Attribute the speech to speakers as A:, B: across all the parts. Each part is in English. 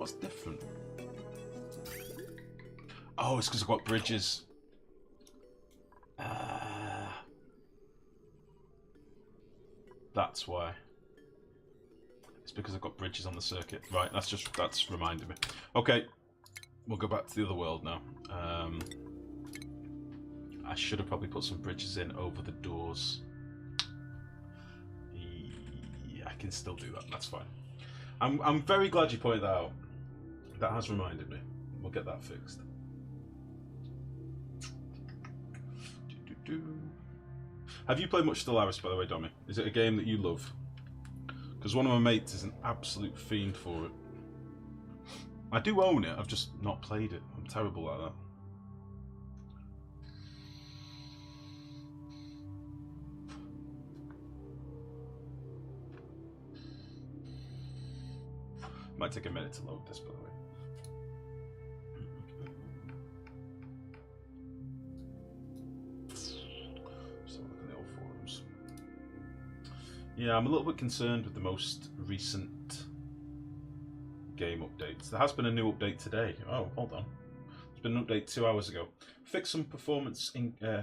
A: What's different? Oh, it's because I've got bridges. That's why. It's because I've got bridges on the circuit. Right, that's reminded me. Okay, we'll go back to the other world now. I should have probably put some bridges in over the doors. Yeah, I can still do that. That's fine. I'm very glad you pointed that out. That has reminded me. We'll get that fixed. Have you played much Stellaris, by the way, Dommy? Is it a game that you love? Because one of my mates is an absolute fiend for it. I do own it, I've just not played it. I'm terrible like that. Might take a minute to load this, by the way. Yeah, I'm a little bit concerned with the most recent game updates. There has been a new update today. Oh, hold on. There's been an update 2 hours ago. Fix some performance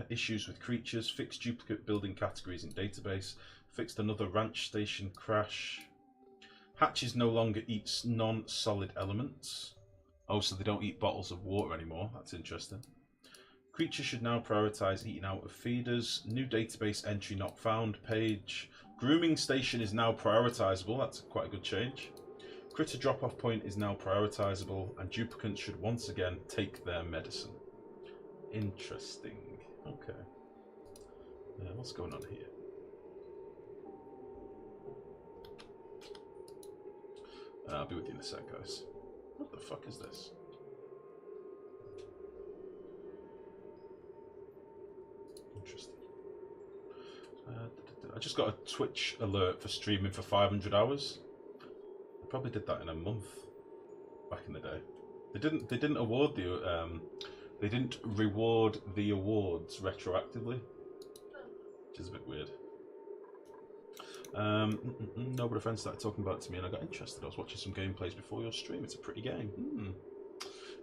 A: issues with creatures. Fix duplicate building categories in database. Fixed another ranch station crash. Hatches no longer eats non-solid elements. Oh, so they don't eat bottles of water anymore. That's interesting. Creatures should now prioritize eating out of feeders. New database entry not found page. Grooming station is now prioritizable. That's quite a good change. Critter drop-off point is now prioritizable, and duplicants should once again take their medicine. Interesting. Okay. What's going on here? I'll be with you in a sec, guys. What the fuck is this? Interesting. I just got a Twitch alert for streaming for 500 hours. I probably did that in a month back in the day. They didn't award the they didn't reward the awards retroactively, which is a bit weird. No, but a friend started talking about it to me and I got interested. I was watching some gameplays before your stream. It's a pretty game.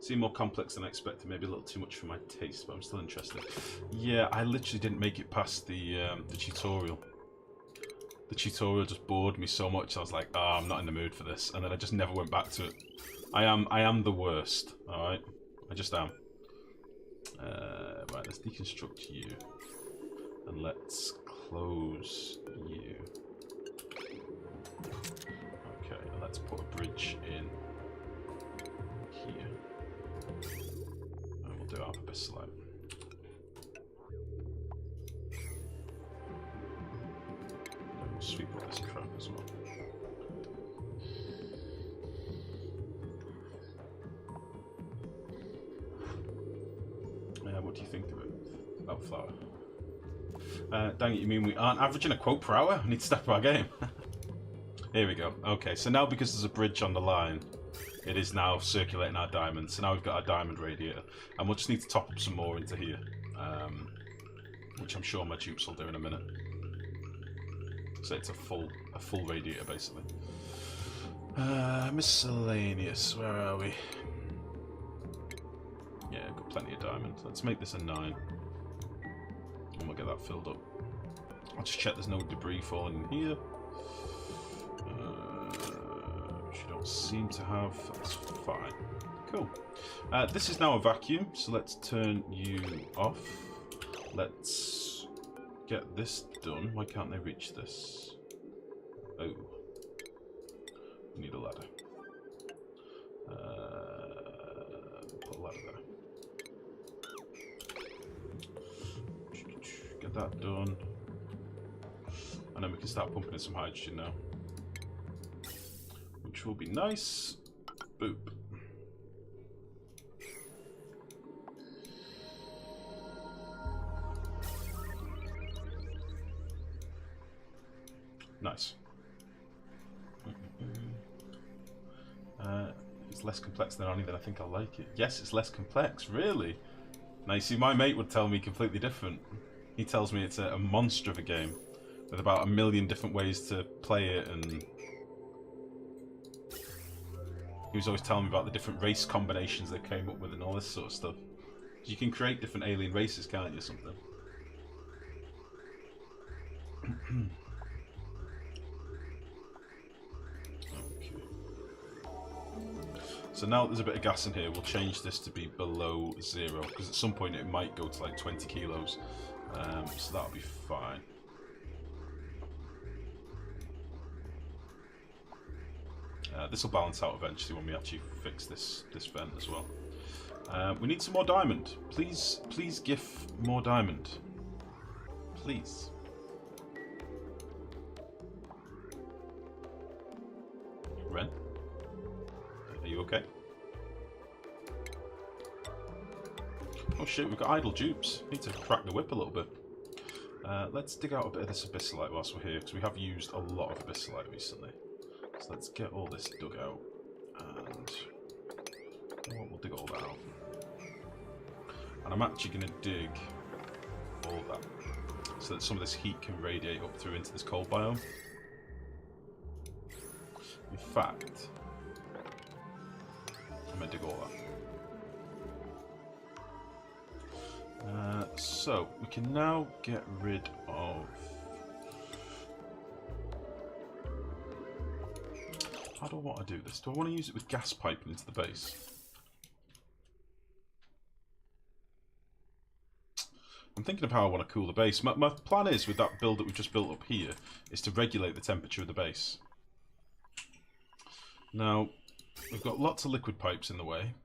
A: Seemed more complex than I expected, maybe a little too much for my taste, but I'm still interested. Yeah, I literally didn't make it past the tutorial. The tutorial just bored me so much, I was like, oh, I'm not in the mood for this, and then I just never went back to it. I am the worst, alright? I just am. Right, let's deconstruct you. And let's close you. Okay, and let's put a bridge in here. And we'll do alphabet slide. Sweep all this crap as well. What do you think of it? About flour? Dang it, you mean we aren't averaging a quote per hour? I need to step up our game. Here we go. Okay, so now because there's a bridge on the line, it is now circulating our diamonds. So now we've got our diamond radiator. And we'll just need to top up some more into here. Which I'm sure my dupes will do in a minute. So it's a full radiator basically. Miscellaneous, where are we? Yeah, got plenty of diamonds. Let's make this a 9. And we'll get that filled up. I'll just check there's no debris falling in here. Which you don't seem to have. That's fine. Cool. This is now a vacuum, so let's turn you off. Let's get this done. Why can't they reach this? Oh. We need a ladder. Put a ladder there. Get that done. And then we can start pumping in some hydrogen now. Which will be nice. Boop. Nice. It's less complex than Oni, then I think I like it. Yes, it's less complex, really? Now you see, my mate would tell me completely different. He tells me it's a monster of a game with about 1 million different ways to play it, and He was always telling me about the different race combinations they came up with and all this sort of stuff. You can create different alien races, can't you, something? Okay. So now that there's a bit of gas in here, we'll change this to be below 0, because at some point it might go to like 20 kilos. So that'll be fine. This will balance out eventually when we actually fix this vent as well. We need some more diamond. Please give more diamond. Please. Ren? Are you okay? Oh shit, we've got idle dupes. Need to crack the whip a little bit. Let's dig out a bit of this abyssalite whilst we're here, because we have used a lot of abyssalite recently. So let's get all this dug out, and we'll dig all that out. And I'm actually going to dig all that, so that some of this heat can radiate up through into this cold biome. In fact, I'm going to dig all that. So, we can now get rid of... How do I want to do this? Do I want to use it with gas piping into the base? I'm thinking of how I want to cool the base. My plan is, with that build that we've just built up here, is to regulate the temperature of the base. Now, we've got lots of liquid pipes in the way.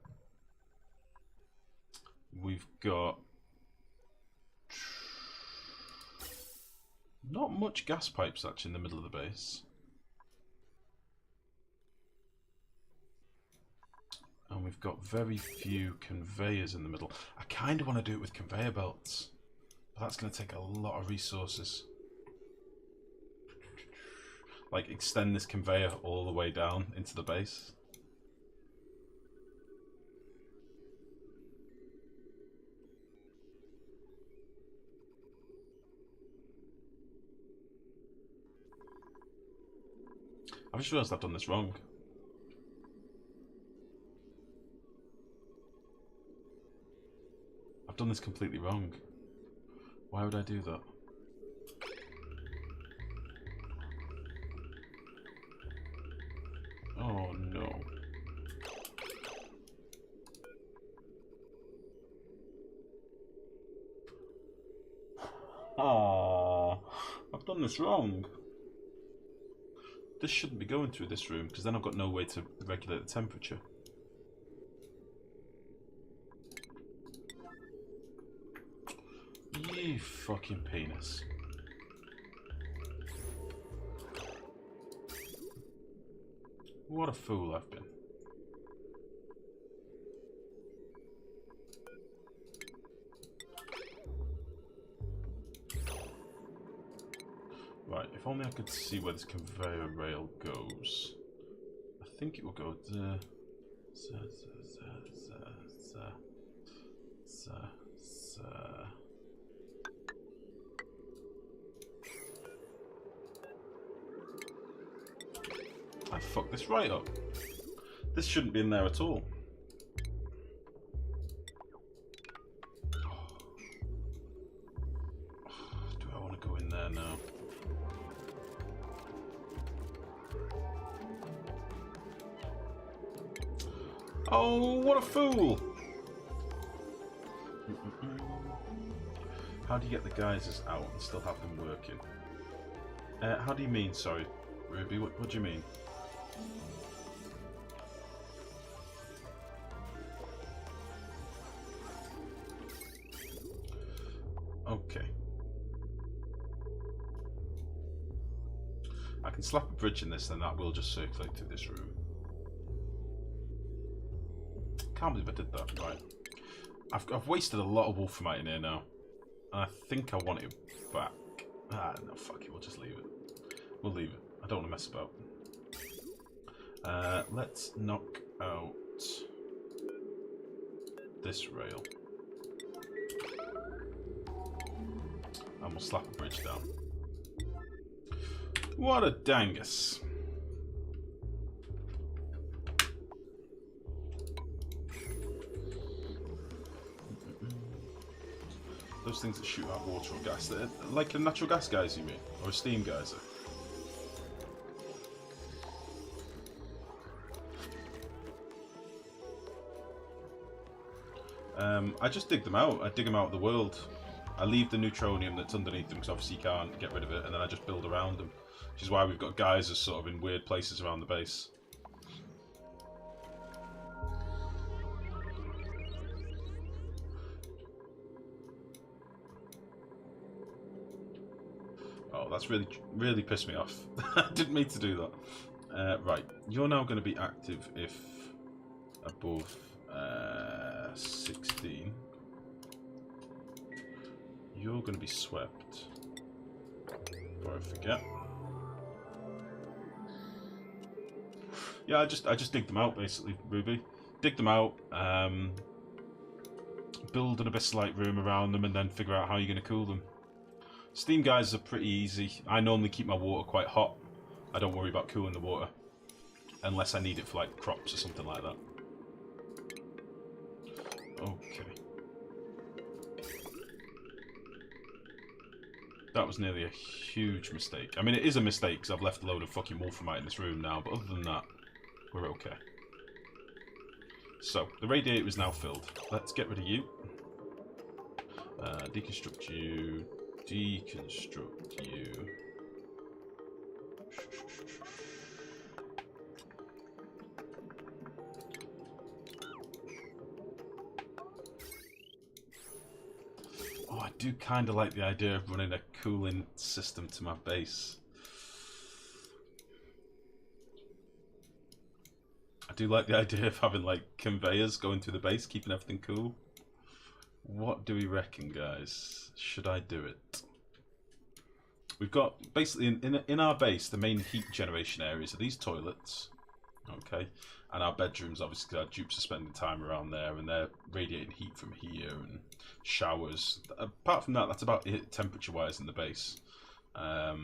A: We've got not much gas pipes actually in the middle of the base. And we've got very few conveyors in the middle. I kind of want to do it with conveyor belts, but that's going to take a lot of resources. Like, extend this conveyor all the way down into the base. I've just realised I've done this wrong. I've done this completely wrong. Why would I do that? Oh no. Ah, I've done this wrong. This shouldn't be going through this room, because then I've got no way to regulate the temperature. You fucking penis. What a fool I've been. Right, if only I could see where this conveyor rail goes. I think it will go there. I fucked this right up. This shouldn't be in there at all. Do I want to go in there now? Oh, what a fool! How do you get the geysers out and still have them working? How do you mean, sorry, Ruby? What do you mean? Okay. I can slap a bridge in this, then that will just circulate through this room. Can't believe I did that. Right. I've wasted a lot of wolframite in here now. And I think I want it back. Ah, no, fuck it. We'll just leave it. We'll leave it. I don't want to mess about. Let's knock out this rail. And we'll slap a bridge down. What a dangus. Those things that shoot out water or gas. They're like a natural gas geyser, you mean? Or a steam geyser? I just dig them out. I dig them out of the world. I leave the neutronium that's underneath them because obviously you can't get rid of it, and then I just build around them. Which is why we've got geysers sort of in weird places around the base. Oh, that's really pissed me off. I didn't mean to do that. Right, you're now going to be active if above 16. You're going to be swept. Before I forget. Yeah, I just dig them out basically, Ruby. Dig them out, build an abyssal room around them, and then figure out how you're going to cool them. Steam geysers are pretty easy. I normally keep my water quite hot. I don't worry about cooling the water. Unless I need it for like crops or something like that. Okay. That was nearly a huge mistake. I mean, it is a mistake because I've left a load of fucking wolframite in this room now, but other than that, we're okay. So, the radiator is now filled. Let's get rid of you. Deconstruct you. Deconstruct you. Oh, I do kind of like the idea of running a cooling system to my base. I do like the idea of having like conveyors going through the base, keeping everything cool. What do we reckon, guys? Should I do it? We've got basically in our base, the main heat generation areas are these toilets, okay, and our bedrooms. Obviously, our dupes are spending time around there, and they're radiating heat from here, and showers. Apart from that, that's about it temperature-wise in the base. I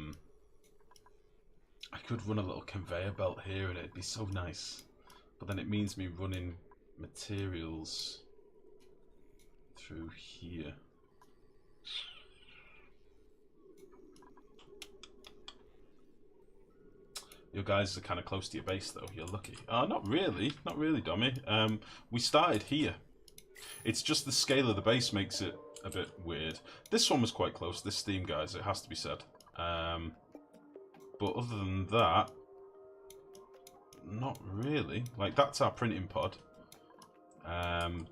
A: could run a little conveyor belt here, and it'd be so nice. But then it means me running materials through here. Your guys are kind of close to your base, though. You're lucky. Not really. Not really, dummy. We started here. It's just the scale of the base makes it a bit weird. This one was quite close, this steam geyser, it has to be said. But other than that, not really. Like, that's our printing pod.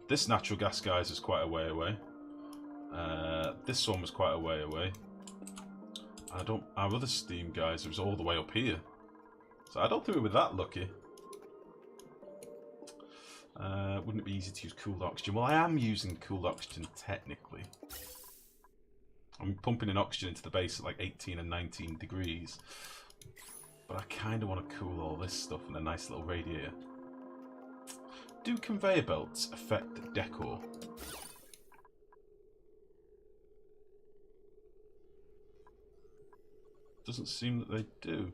A: This natural gas geyser is quite a way away. This one was quite a way away. Our other steam geyser is all the way up here. So I don't think we were that lucky. Wouldn't it be easy to use cooled oxygen? Well, I am using cooled oxygen technically. I'm pumping in oxygen into the base at like 18 and 19 degrees. But I kind of want to cool all this stuff in a nice little radiator. Do conveyor belts affect decor? Doesn't seem that they do.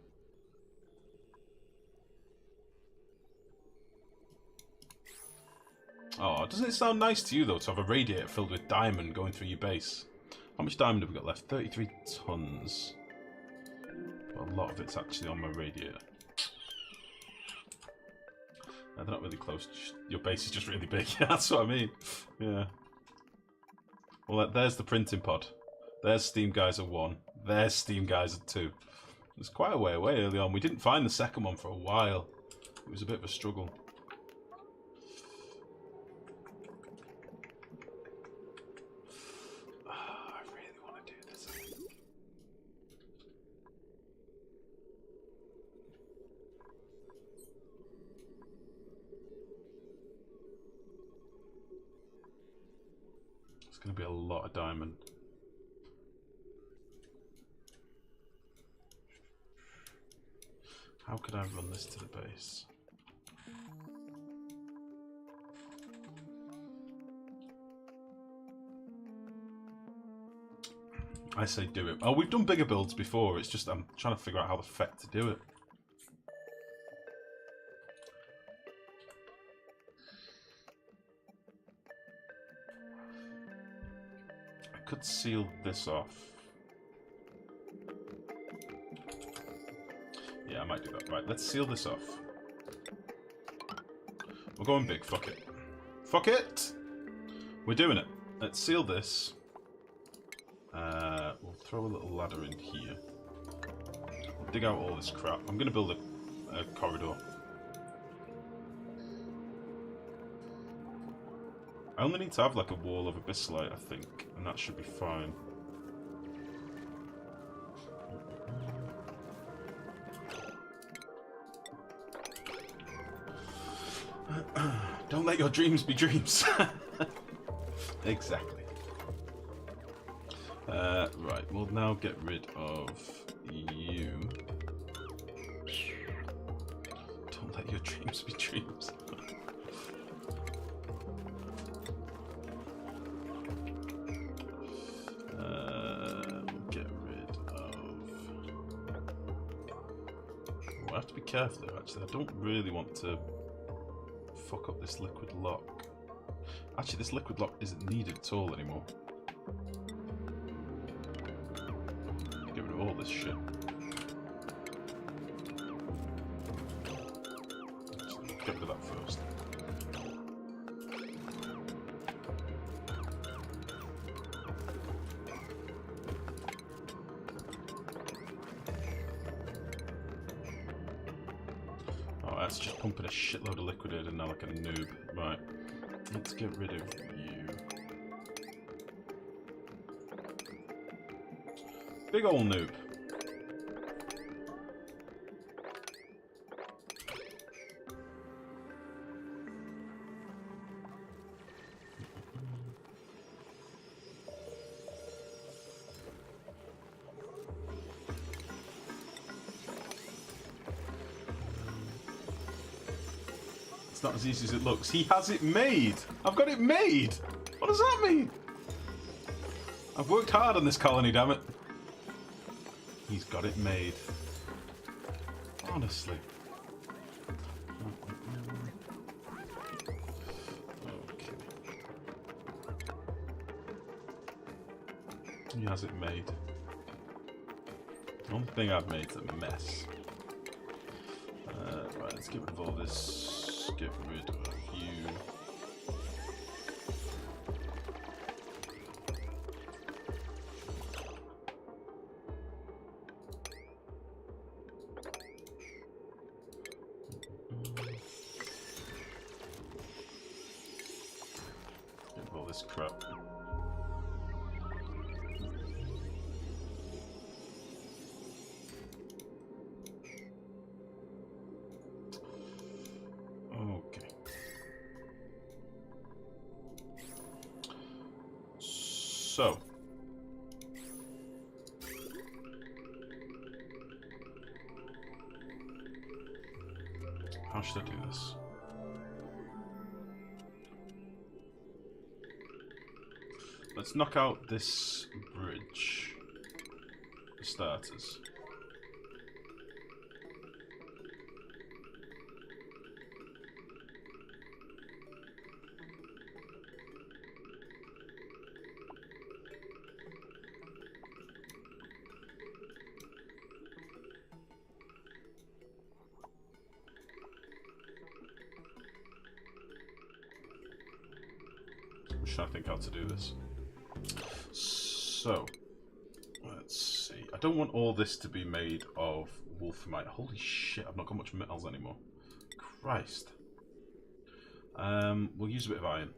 A: Oh, doesn't it sound nice to you, though, to have a radiator filled with diamond going through your base? How much diamond have we got left? 33 tons. But a lot of it's actually on my radiator. No, they're not really close. Your base is just really big. That's what I mean. Yeah. Well, there's the printing pod. There's Steam Geyser 1. There's Steam Geyser 2. It's quite a way away early on. We didn't find the second one for a while. It was a bit of a struggle. It's going to be a lot of diamond. How could I run this to the base? I say do it. Oh, we've done bigger builds before. It's just I'm trying to figure out how the feck to do it. I could seal this off. Yeah, I might do that. Right, let's seal this off. We're going big. Fuck it. Fuck it! We're doing it. Let's seal this. We'll throw a little ladder in here. We'll dig out all this crap. I'm going to build a corridor. I only need to have like a wall of abyssalite, I think, and that should be fine. Don't let your dreams be dreams. Exactly. Right, we'll now get rid of you. Don't let your dreams be dreams. We'll get rid of... Oh, I have to be careful here, actually. I don't really want to fuck up this liquid lock. Actually, this liquid lock isn't needed at all anymore. Get rid of all this shit. Get rid of that first. Oh, that's just pumping a shitload of liquid in now like a noob. Right. Let's get rid of you. Big ol' noob. It's not as easy as it looks. He has it made! I've got it made! What does that mean? I've worked hard on this colony, damn it. He's got it made. Honestly. Okay. He has it made. The only thing I've made is a mess. Right, let's get rid of all this. Get rid of you. Get rid of all this crap. Okay. So. How should I do this? Let's knock out this bridge for starters. I'm trying to think how to do this. So, let's see. I don't want all this to be made of wolframite. Holy shit, I've not got much metals anymore. Christ. We'll use a bit of iron.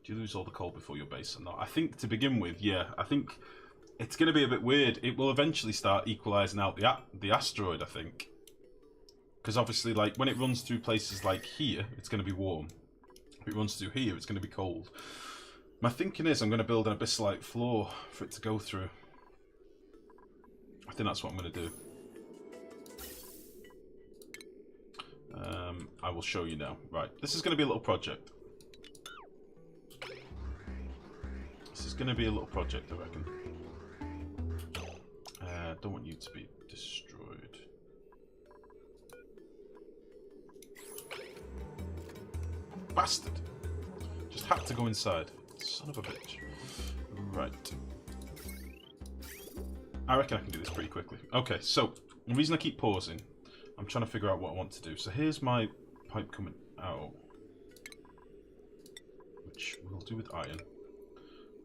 A: Do you lose all the coal before your base or not? I think to begin with, yeah. I think it's going to be a bit weird. It will eventually start equalising out the asteroid, I think. Because obviously, like, when it runs through places like here, it's going to be warm. If it runs through here, it's going to be cold. My thinking is I'm going to build an abyssalite floor for it to go through. I think that's what I'm going to do. I will show you now. Right, this is going to be a little project. This is going to be a little project, I reckon. Don't want you to be destroyed. Bastard! Just had to go inside. Son of a bitch. Right. I reckon I can do this pretty quickly. Okay, so the reason I keep pausing, I'm trying to figure out what I want to do. So here's my pipe coming out, which we'll do with iron.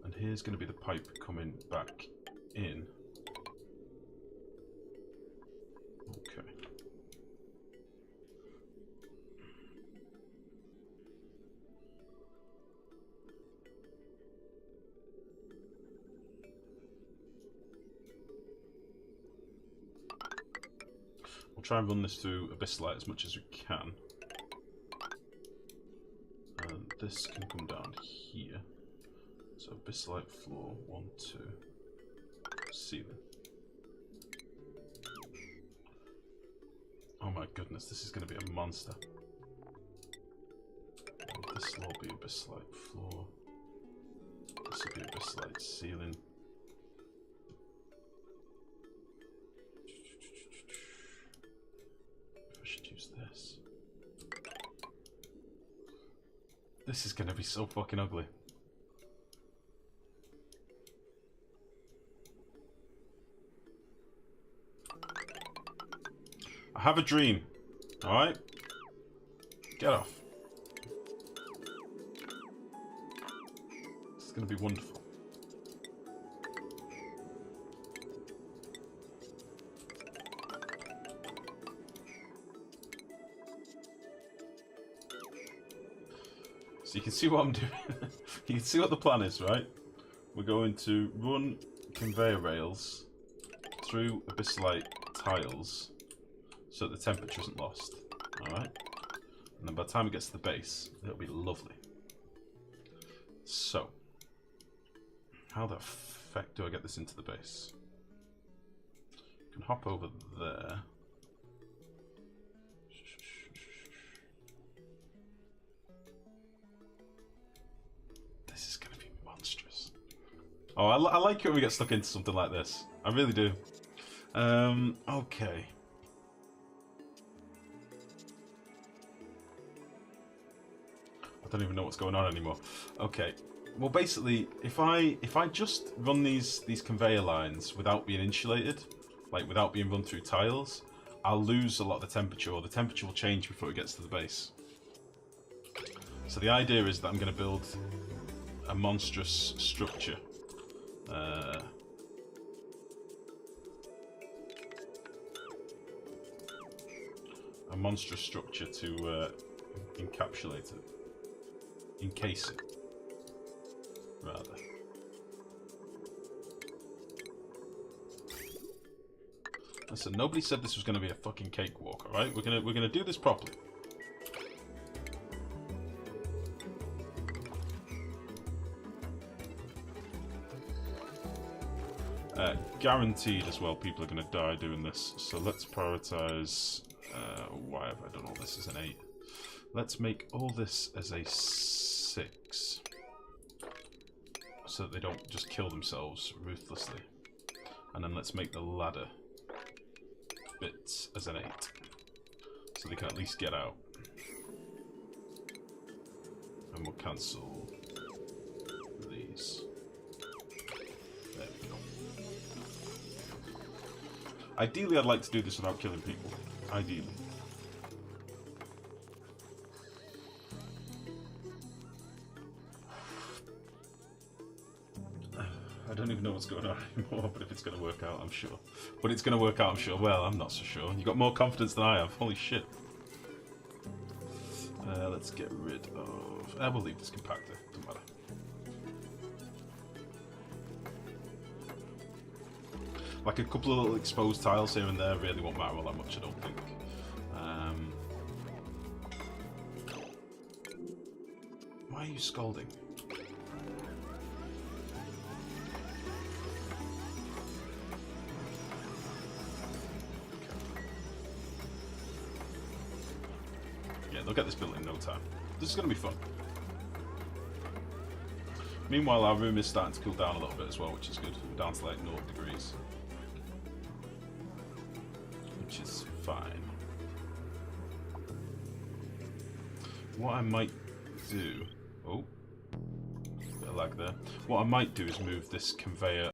A: And here's going to be the pipe coming back in. Okay. We'll try and run this through Abyssite as much as we can. And this can come down here. So Abyssite floor, 1, 2, ceiling. Oh my goodness, this is going to be a monster. And this will be Abyssite floor. This will be Abyssite ceiling. I should use this. This is going to be so fucking ugly. I have a dream. Alright? Get off. This is going to be wonderful. So you can see what I'm doing. You can see what the plan is, right? We're going to run conveyor rails through Abyssite tiles so that the temperature isn't lost. Alright? And then by the time it gets to the base, it'll be lovely. So, how the fuck do I get this into the base? I can hop over there. This is going to be monstrous. Oh, I like it when we get stuck into something like this. I really do. Okay. I don't even know what's going on anymore. Okay. Well, basically, if I just run these conveyor lines without being insulated, like without being run through tiles, I'll lose a lot of the temperature, or the temperature will change before it gets to the base. So the idea is that I'm going to build a monstrous structure. A monstrous structure to encapsulate it. Encase it, rather. Listen, nobody said this was going to be a fucking cakewalk, all right? We're gonna do this properly. Guaranteed as well, people are going to die doing this. So let's prioritize. Why have I done all this as an 8? Let's make all this as a 6, so that they don't just kill themselves ruthlessly. And then let's make the ladder bits as an 8, so they can at least get out. And we'll cancel these. There we go. Ideally, I'd like to do this without killing people. Ideally. I don't even know what's going on anymore, but if it's going to work out, I'm sure. But it's going to work out, I'm sure. Well, I'm not so sure. You've got more confidence than I have. Holy shit. Let's get rid of... I will leave this compactor. Doesn't matter. Like a couple of little exposed tiles here and there really won't matter all that much, I don't think. Why are you scolding? They'll get this built in no time. This is going to be fun. Meanwhile, our room is starting to cool down a little bit as well, which is good. We're down to like 0 degrees. Which is fine. What I might do... Oh. A bit of lag there. What I might do is move this conveyor